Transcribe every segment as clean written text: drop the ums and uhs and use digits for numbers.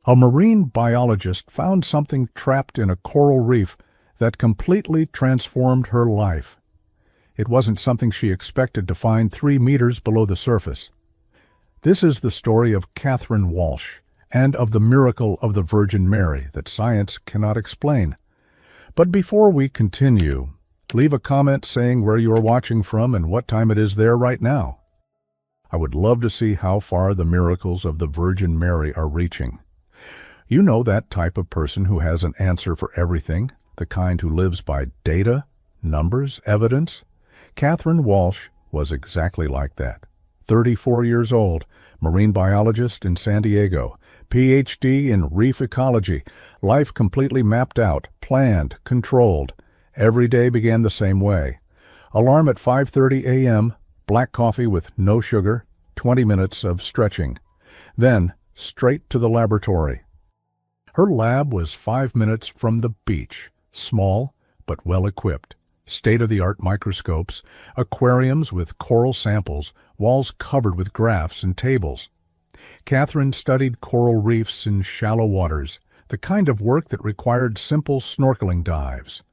A marine biologist found something trapped in a coral reef that completely transformed her life. It wasn't something she expected to find 3 meters below the surface. This is the story of Catherine Walsh and of the miracle of the Virgin Mary that science cannot explain. But before we continue, leave a comment saying where you are watching from and what time it is there right now. I would love to see how far the miracles of the Virgin Mary are reaching. You know that type of person who has an answer for everything, the kind who lives by data, numbers, evidence? Catherine Walsh was exactly like that. 34 years old, marine biologist in San Diego, PhD in reef ecology, life completely mapped out, planned, controlled. Every day began the same way. Alarm at 5:30 a.m., black coffee with no sugar, 20 minutes of stretching. Then, straight to the laboratory. Her lab was 5 minutes from the beach, small but well-equipped. State-of-the-art microscopes, aquariums with coral samples, walls covered with graphs and tables. Catherine studied coral reefs in shallow waters, the kind of work that required simple snorkeling dives.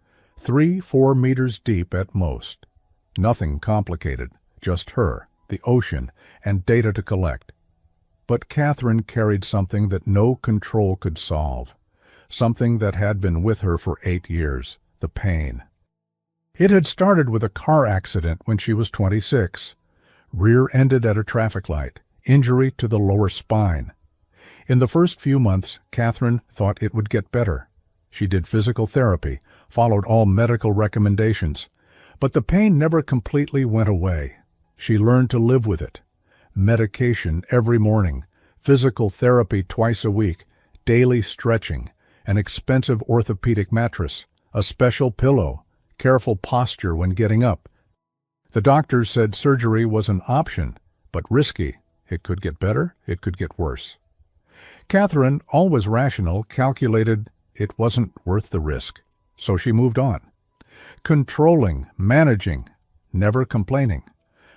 3-4 meters deep at most. Nothing complicated, just her, the ocean, and data to collect. But Catherine carried something that no control could solve, something that had been with her for 8 years, the pain. It had started with a car accident when she was 26, rear-ended at a traffic light, injury to the lower spine. In the first few months, Catherine thought it would get better. She did physical therapy, followed all medical recommendations, but the pain never completely went away. She learned to live with it. Medication every morning, physical therapy twice a week, daily stretching, an expensive orthopedic mattress, a special pillow, careful posture when getting up. The doctors said surgery was an option, but risky. It could get better, it could get worse. Catherine, always rational, calculated it wasn't worth the risk, so she moved on. Controlling, managing, never complaining.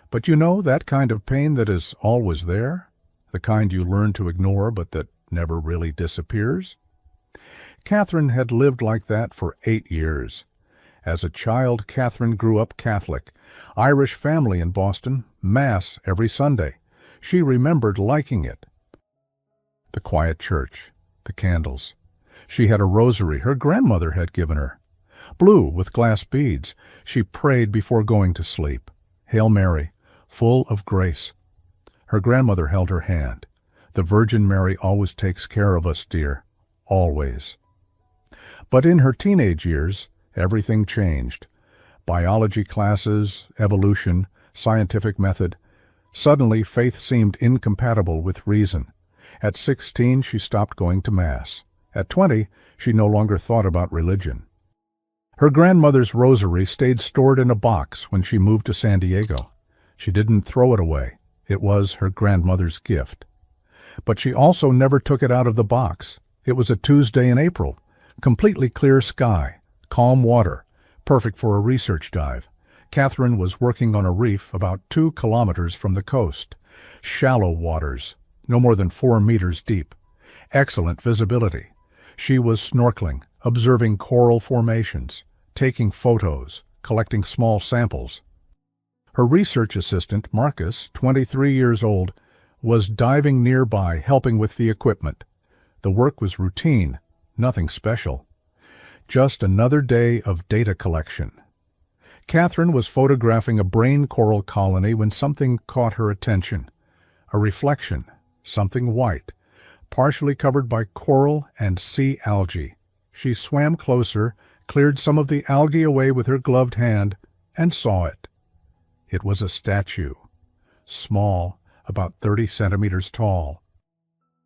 But you know that kind of pain that is always there? The kind you learn to ignore but that never really disappears? Catherine had lived like that for 8 years. As a child, Catherine grew up Catholic. Irish family in Boston, Mass every Sunday. She remembered liking it. The quiet church, the candles. She had a rosary her grandmother had given her. Blue with glass beads. She prayed before going to sleep. Hail Mary, full of grace. Her grandmother held her hand. The Virgin Mary always takes care of us, dear. Always. But in her teenage years, everything changed. Biology classes, evolution, scientific method. Suddenly, faith seemed incompatible with reason. At 16, she stopped going to Mass. At 20, she no longer thought about religion. Her grandmother's rosary stayed stored in a box when she moved to San Diego. She didn't throw it away. It was her grandmother's gift. But she also never took it out of the box. It was a Tuesday in April. Completely clear sky, calm water, perfect for a research dive. Catherine was working on a reef about 2 kilometers from the coast. Shallow waters, no more than 4 meters deep. Excellent visibility. She was snorkeling, observing coral formations, taking photos, collecting small samples. Her research assistant, Marcus, 23 years old, was diving nearby, helping with the equipment. The work was routine, nothing special. Just another day of data collection. Catherine was photographing a brain coral colony when something caught her attention. A reflection, something white, partially covered by coral and sea algae. She swam closer, cleared some of the algae away with her gloved hand, and saw it. It was a statue, small, about 30 centimeters tall,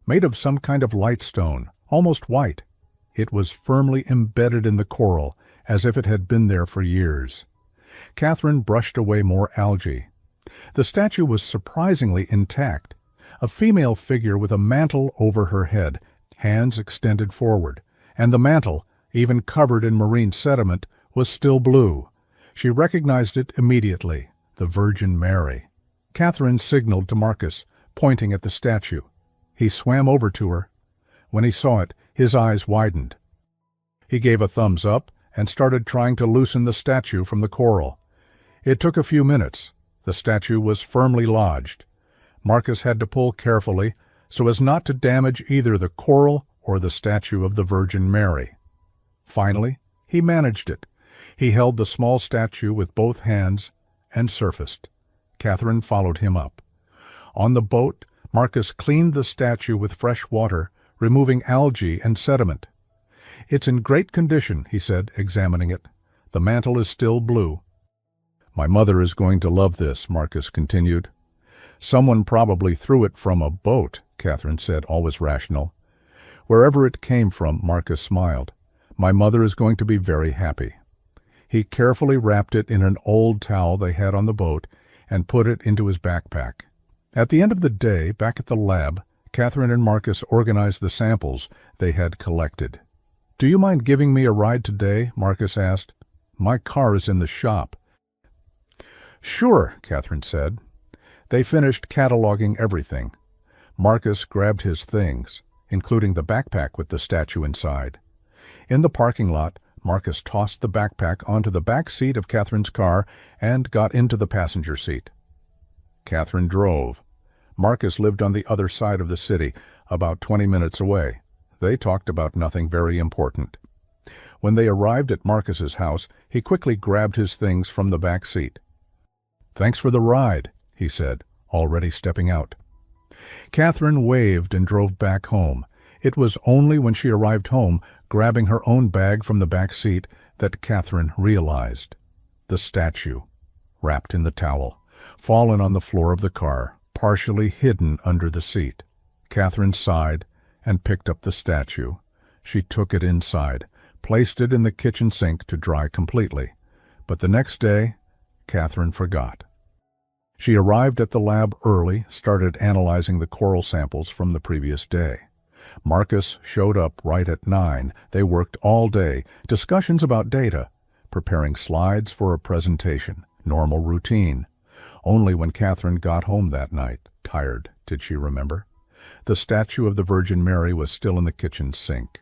made of some kind of lightstone, almost white. It was firmly embedded in the coral, as if it had been there for years. Catherine brushed away more algae. The statue was surprisingly intact. A female figure with a mantle over her head, hands extended forward, and the mantle, even covered in marine sediment, was still blue. She recognized it immediately, the Virgin Mary. Catherine signaled to Marcus, pointing at the statue. He swam over to her. When he saw it, his eyes widened. He gave a thumbs up and started trying to loosen the statue from the coral. It took a few minutes. The statue was firmly lodged. Marcus had to pull carefully so as not to damage either the coral or the statue of the Virgin Mary. Finally, he managed it. He held the small statue with both hands and surfaced. Catherine followed him up. On the boat, Marcus cleaned the statue with fresh water, removing algae and sediment. "It's in great condition," he said, examining it. "The mantle is still blue." "My mother is going to love this," Marcus continued. "Someone probably threw it from a boat," Catherine said, always rational. "Wherever it came from," Marcus smiled. "My mother is going to be very happy." He carefully wrapped it in an old towel they had on the boat and put it into his backpack. At the end of the day, back at the lab, Catherine and Marcus organized the samples they had collected. "Do you mind giving me a ride today?" Marcus asked. "My car is in the shop." "Sure," Catherine said. They finished cataloging everything. Marcus grabbed his things, including the backpack with the statue inside. In the parking lot, Marcus tossed the backpack onto the back seat of Catherine's car and got into the passenger seat. Catherine drove. Marcus lived on the other side of the city, about 20 minutes away. They talked about nothing very important. When they arrived at Marcus's house, he quickly grabbed his things from the back seat. "Thanks for the ride," he said, already stepping out. Catherine waved and drove back home. It was only when she arrived home, grabbing her own bag from the back seat, that Catherine realized. The statue, wrapped in the towel, fallen on the floor of the car, partially hidden under the seat. Catherine sighed and picked up the statue. She took it inside, placed it in the kitchen sink to dry completely. But the next day, Catherine forgot. She arrived at the lab early, started analyzing the coral samples from the previous day. Marcus showed up right at 9. They worked all day, discussions about data, preparing slides for a presentation, normal routine. Only when Catherine got home that night, tired, did she remember. The statue of the Virgin Mary was still in the kitchen sink.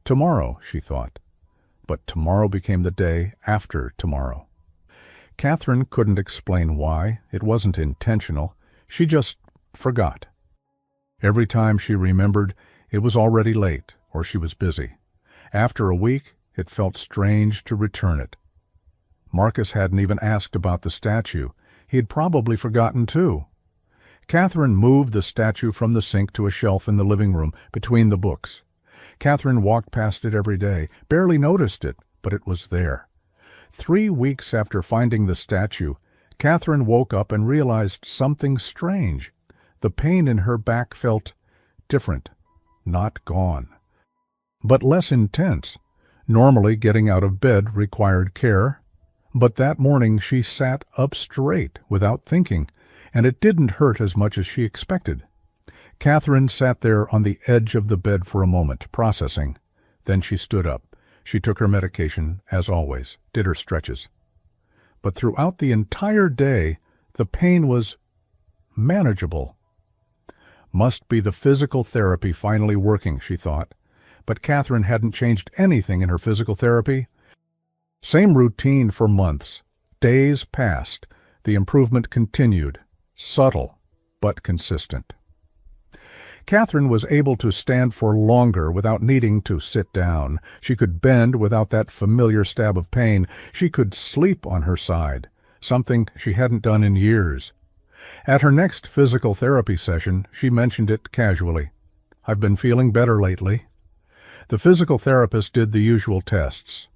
Tomorrow, she thought. But tomorrow became the day after tomorrow. Catherine couldn't explain why. It wasn't intentional. She just forgot. Every time she remembered, it was already late, or she was busy. After a week, it felt strange to return it. Marcus hadn't even asked about the statue. He had probably forgotten too. Catherine moved the statue from the sink to a shelf in the living room between the books. Catherine walked past it every day, barely noticed it, but it was there. 3 weeks after finding the statue, Catherine woke up and realized something strange. The pain in her back felt different, not gone, but less intense. Normally, getting out of bed required care, but that morning she sat up straight without thinking, and it didn't hurt as much as she expected. Catherine sat there on the edge of the bed for a moment, processing. Then she stood up. She took her medication, as always, did her stretches. But throughout the entire day, the pain was manageable. Must be the physical therapy finally working, she thought. But Catherine hadn't changed anything in her physical therapy. Same routine for months. Days passed. The improvement continued. Subtle, but consistent. Catherine was able to stand for longer without needing to sit down. She could bend without that familiar stab of pain. She could sleep on her side, something she hadn't done in years. At her next physical therapy session, she mentioned it casually. "I've been feeling better lately." The physical therapist did the usual tests.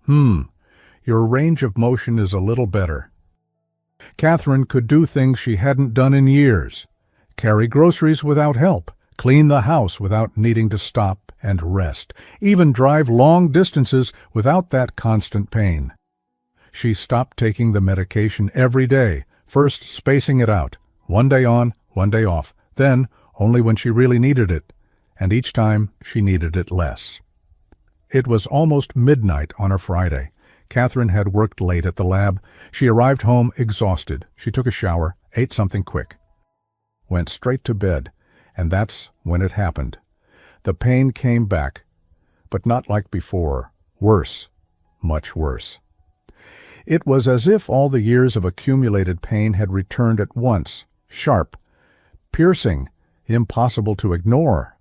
Your range of motion is a little better." Catherine could do things she hadn't done in years. Carry groceries without help, clean the house without needing to stop and rest, even drive long distances without that constant pain. She stopped taking the medication every day, first spacing it out, 1 day on, 1 day off, then only when she really needed it, and each time she needed it less. It was almost midnight on a Friday. Catherine had worked late at the lab. She arrived home exhausted. She took a shower, ate something quick, went straight to bed, and that's when it happened. The pain came back, but not like before. Worse, much worse. It was as if all the years of accumulated pain had returned at once, sharp, piercing, impossible to ignore.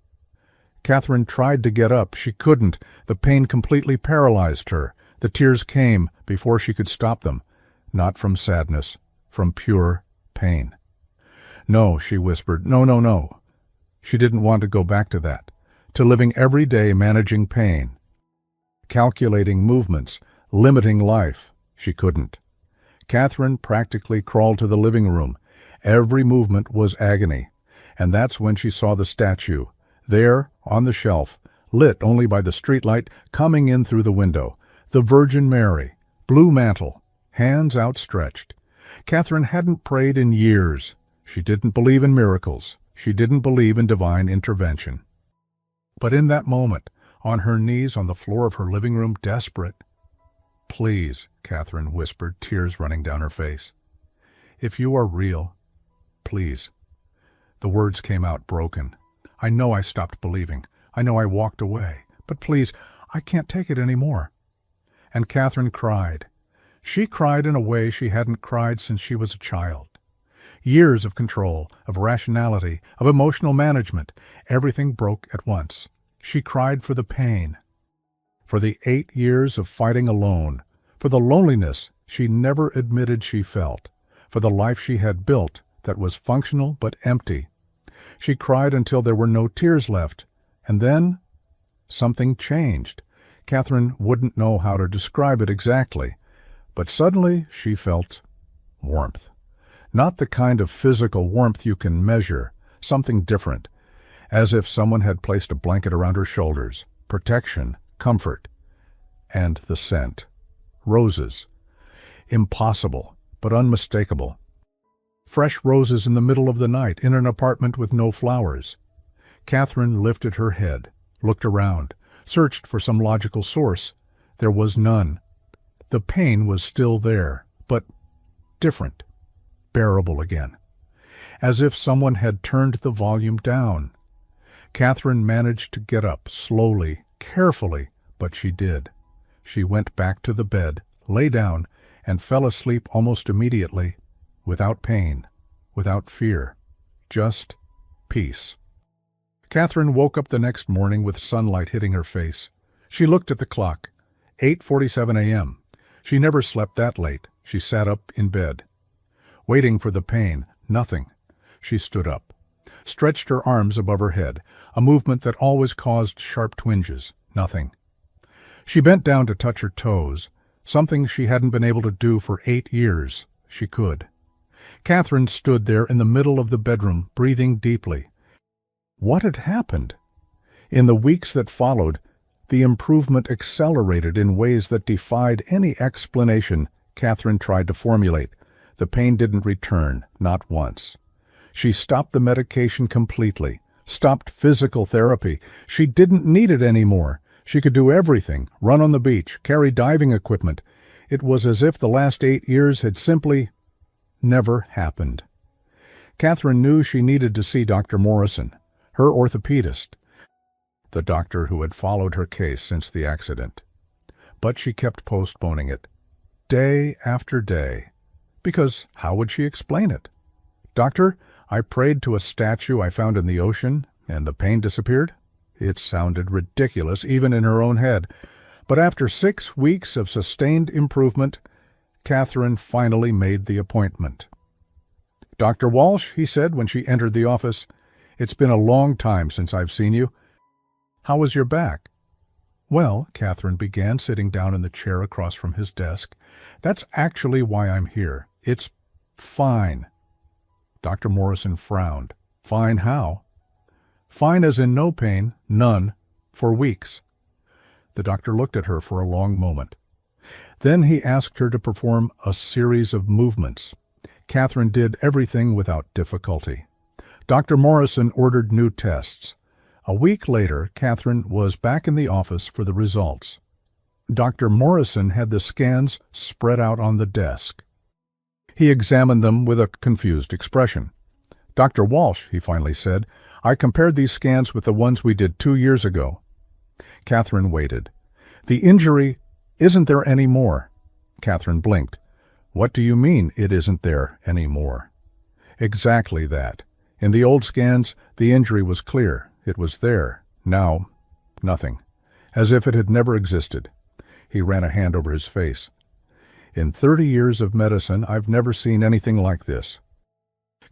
Catherine tried to get up. She couldn't. The pain completely paralyzed her. The tears came before she could stop them, not from sadness, from pure pain. No, she whispered. No, no, no. She didn't want to go back to that, to living every day managing pain, calculating movements, limiting life. She couldn't. Catherine practically crawled to the living room. Every movement was agony. And that's when she saw the statue, there on the shelf, lit only by the streetlight coming in through the window. The Virgin Mary, blue mantle, hands outstretched. Catherine hadn't prayed in years. She didn't believe in miracles. She didn't believe in divine intervention. But in that moment, on her knees on the floor of her living room, desperate, "Please," Catherine whispered, tears running down her face. "If you are real, please." The words came out broken. "I know I stopped believing. I know I walked away. But please, I can't take it anymore." And Catherine cried. She cried in a way she hadn't cried since she was a child. Years of control, of rationality, of emotional management, everything broke at once. She cried for the pain, for the 8 years of fighting alone, for the loneliness she never admitted she felt, for the life she had built that was functional but empty. She cried until there were no tears left, and then something changed. Catherine wouldn't know how to describe it exactly, but suddenly she felt warmth. Not the kind of physical warmth you can measure, something different, as if someone had placed a blanket around her shoulders, protection, comfort, and the scent. Roses. Impossible, but unmistakable. Fresh roses in the middle of the night, in an apartment with no flowers. Catherine lifted her head, looked around, searched for some logical source. There was none. The pain was still there, but different, bearable again, as if someone had turned the volume down. Catherine managed to get up, slowly, carefully, but she did. She went back to the bed, lay down, and fell asleep almost immediately, without pain, without fear, just peace. Catherine woke up the next morning with sunlight hitting her face. She looked at the clock. 8:47 a.m. She never slept that late. She sat up in bed. Waiting for the pain, nothing. She stood up, stretched her arms above her head, a movement that always caused sharp twinges. Nothing. She bent down to touch her toes, something she hadn't been able to do for 8 years. She could. Catherine stood there in the middle of the bedroom, breathing deeply. What had happened? In the weeks that followed, the improvement accelerated in ways that defied any explanation Catherine tried to formulate. The pain didn't return, not once. She stopped the medication completely, stopped physical therapy. She didn't need it anymore. She could do everything, run on the beach, carry diving equipment. It was as if the last 8 years had simply never happened. Catherine knew she needed to see Dr. Morrison, her orthopedist, the doctor who had followed her case since the accident. But she kept postponing it, day after day, because how would she explain it? "Doctor, I prayed to a statue I found in the ocean, and the pain disappeared?" It sounded ridiculous, even in her own head. But after 6 weeks of sustained improvement, Catherine finally made the appointment. "Dr. Walsh," he said when she entered the office, "it's been a long time since I've seen you. How is your back?" "Well," Catherine began, sitting down in the chair across from his desk, "that's actually why I'm here. It's fine." Dr. Morrison frowned. "Fine how?" "Fine as in no pain, none, for weeks." The doctor looked at her for a long moment. Then he asked her to perform a series of movements. Catherine did everything without difficulty. Dr. Morrison ordered new tests. A week later, Catherine was back in the office for the results. Dr. Morrison had the scans spread out on the desk. He examined them with a confused expression. "Dr. Walsh," he finally said, "I compared these scans with the ones we did 2 years ago." Catherine waited. "The injury isn't there anymore." Catherine blinked. "What do you mean it isn't there anymore?" "Exactly that. In the old scans, the injury was clear. It was there. Now, nothing. As if it had never existed." He ran a hand over his face. "In 30 years of medicine, I've never seen anything like this."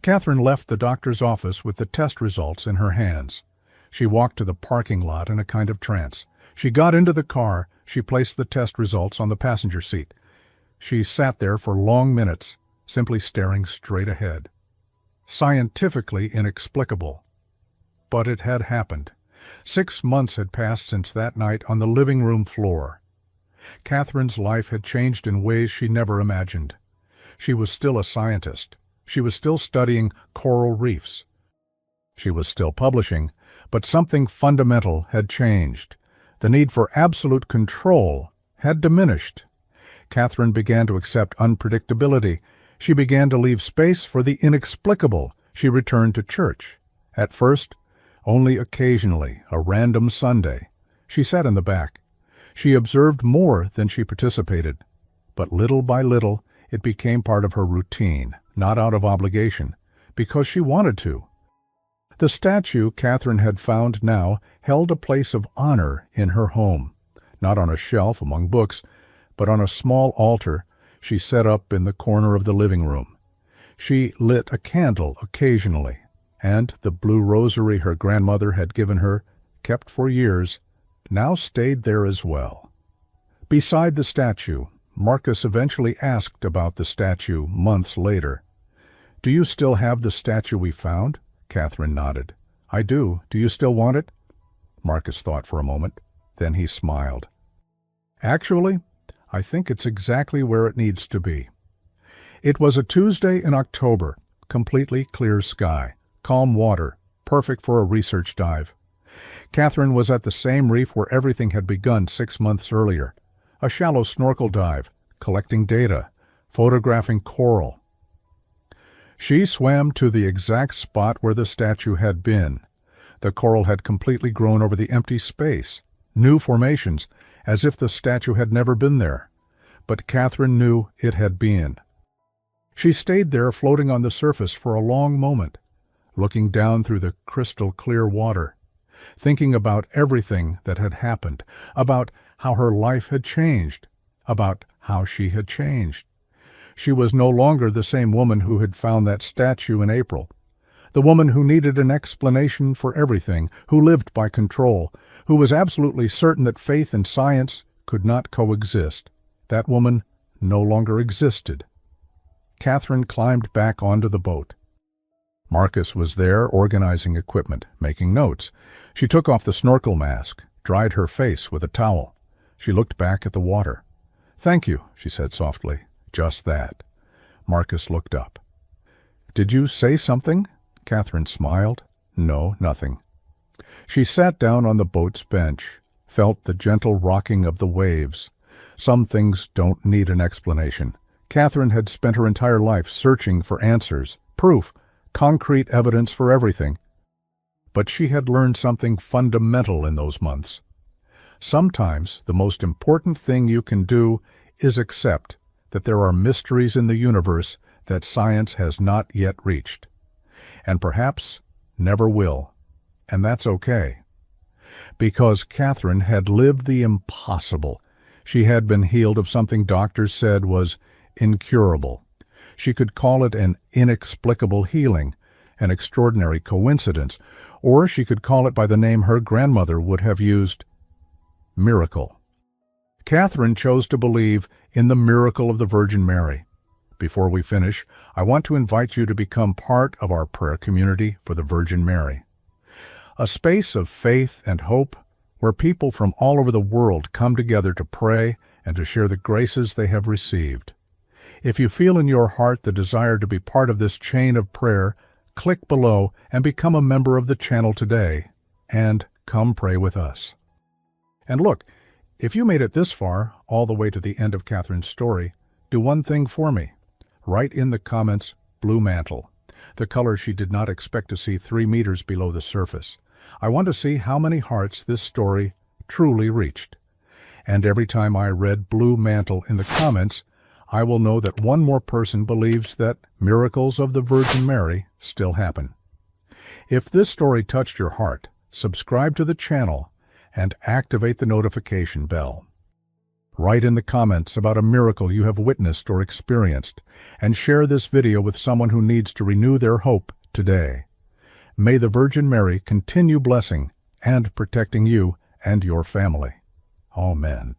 Catherine left the doctor's office with the test results in her hands. She walked to the parking lot in a kind of trance. She got into the car. She placed the test results on the passenger seat. She sat there for long minutes, simply staring straight ahead. Scientifically inexplicable. But it had happened. 6 months had passed since that night on the living room floor. Catherine's life had changed in ways she never imagined. She was still a scientist. She was still studying coral reefs. She was still publishing, but something fundamental had changed. The need for absolute control had diminished. Catherine began to accept unpredictability. She began to leave space for the inexplicable. She returned to church. At first, only occasionally, a random Sunday. She sat in the back. She observed more than she participated. But little by little, it became part of her routine, not out of obligation, because she wanted to. The statue Catherine had found now held a place of honor in her home, not on a shelf among books, but on a small altar she set up in the corner of the living room. She lit a candle occasionally, and the blue rosary her grandmother had given her, kept for years, now stayed there as well. Beside the statue, Marcus eventually asked about the statue months later. "Do you still have the statue we found?" Catherine nodded. "I do. Do you still want it?" Marcus thought for a moment. Then he smiled. "Actually, I think it's exactly where it needs to be." It was a Tuesday in October, completely clear sky, calm water, perfect for a research dive. Catherine was at the same reef where everything had begun 6 months earlier, a shallow snorkel dive, collecting data, photographing coral. She swam to the exact spot where the statue had been. The coral had completely grown over the empty space, new formations, as if the statue had never been there. But Catherine knew it had been. She stayed there floating on the surface for a long moment, looking down through the crystal clear water, thinking about everything that had happened, about how her life had changed, about how she had changed. She was no longer the same woman who had found that statue in April, the woman who needed an explanation for everything, who lived by control, who was absolutely certain that faith and science could not coexist. That woman no longer existed. Catherine climbed back onto the boat. Marcus was there organizing equipment, making notes. She took off the snorkel mask, dried her face with a towel. She looked back at the water. "Thank you," she said softly. "Just that." Marcus looked up. "Did you say something?" Catherine smiled. "No, nothing." She sat down on the boat's bench, felt the gentle rocking of the waves. Some things don't need an explanation. Catherine had spent her entire life searching for answers, proof, concrete evidence for everything. But she had learned something fundamental in those months. Sometimes the most important thing you can do is accept that there are mysteries in the universe that science has not yet reached, and perhaps never will, and that's okay. Because Catherine had lived the impossible. She had been healed of something doctors said was incurable. She could call it an inexplicable healing, an extraordinary coincidence, or she could call it by the name her grandmother would have used, miracle. Catherine chose to believe in the miracle of the Virgin Mary. Before we finish, I want to invite you to become part of our prayer community for the Virgin Mary, a space of faith and hope where people from all over the world come together to pray and to share the graces they have received. If you feel in your heart the desire to be part of this chain of prayer, click below and become a member of the channel today, and come pray with us. And look, if you made it this far, all the way to the end of Catherine's story, do one thing for me. Write in the comments, Blue Mantle. the color she did not expect to see 3 meters below the surface. I want to see how many hearts this story truly reached. And every time I read blue mantle in the comments, I will know that one more person believes that miracles of the Virgin Mary still happen. If this story touched your heart, subscribe to the channel and activate the notification bell. Write in the comments about a miracle you have witnessed or experienced, and share this video with someone who needs to renew their hope today. May the Virgin Mary continue blessing and protecting you and your family. Amen.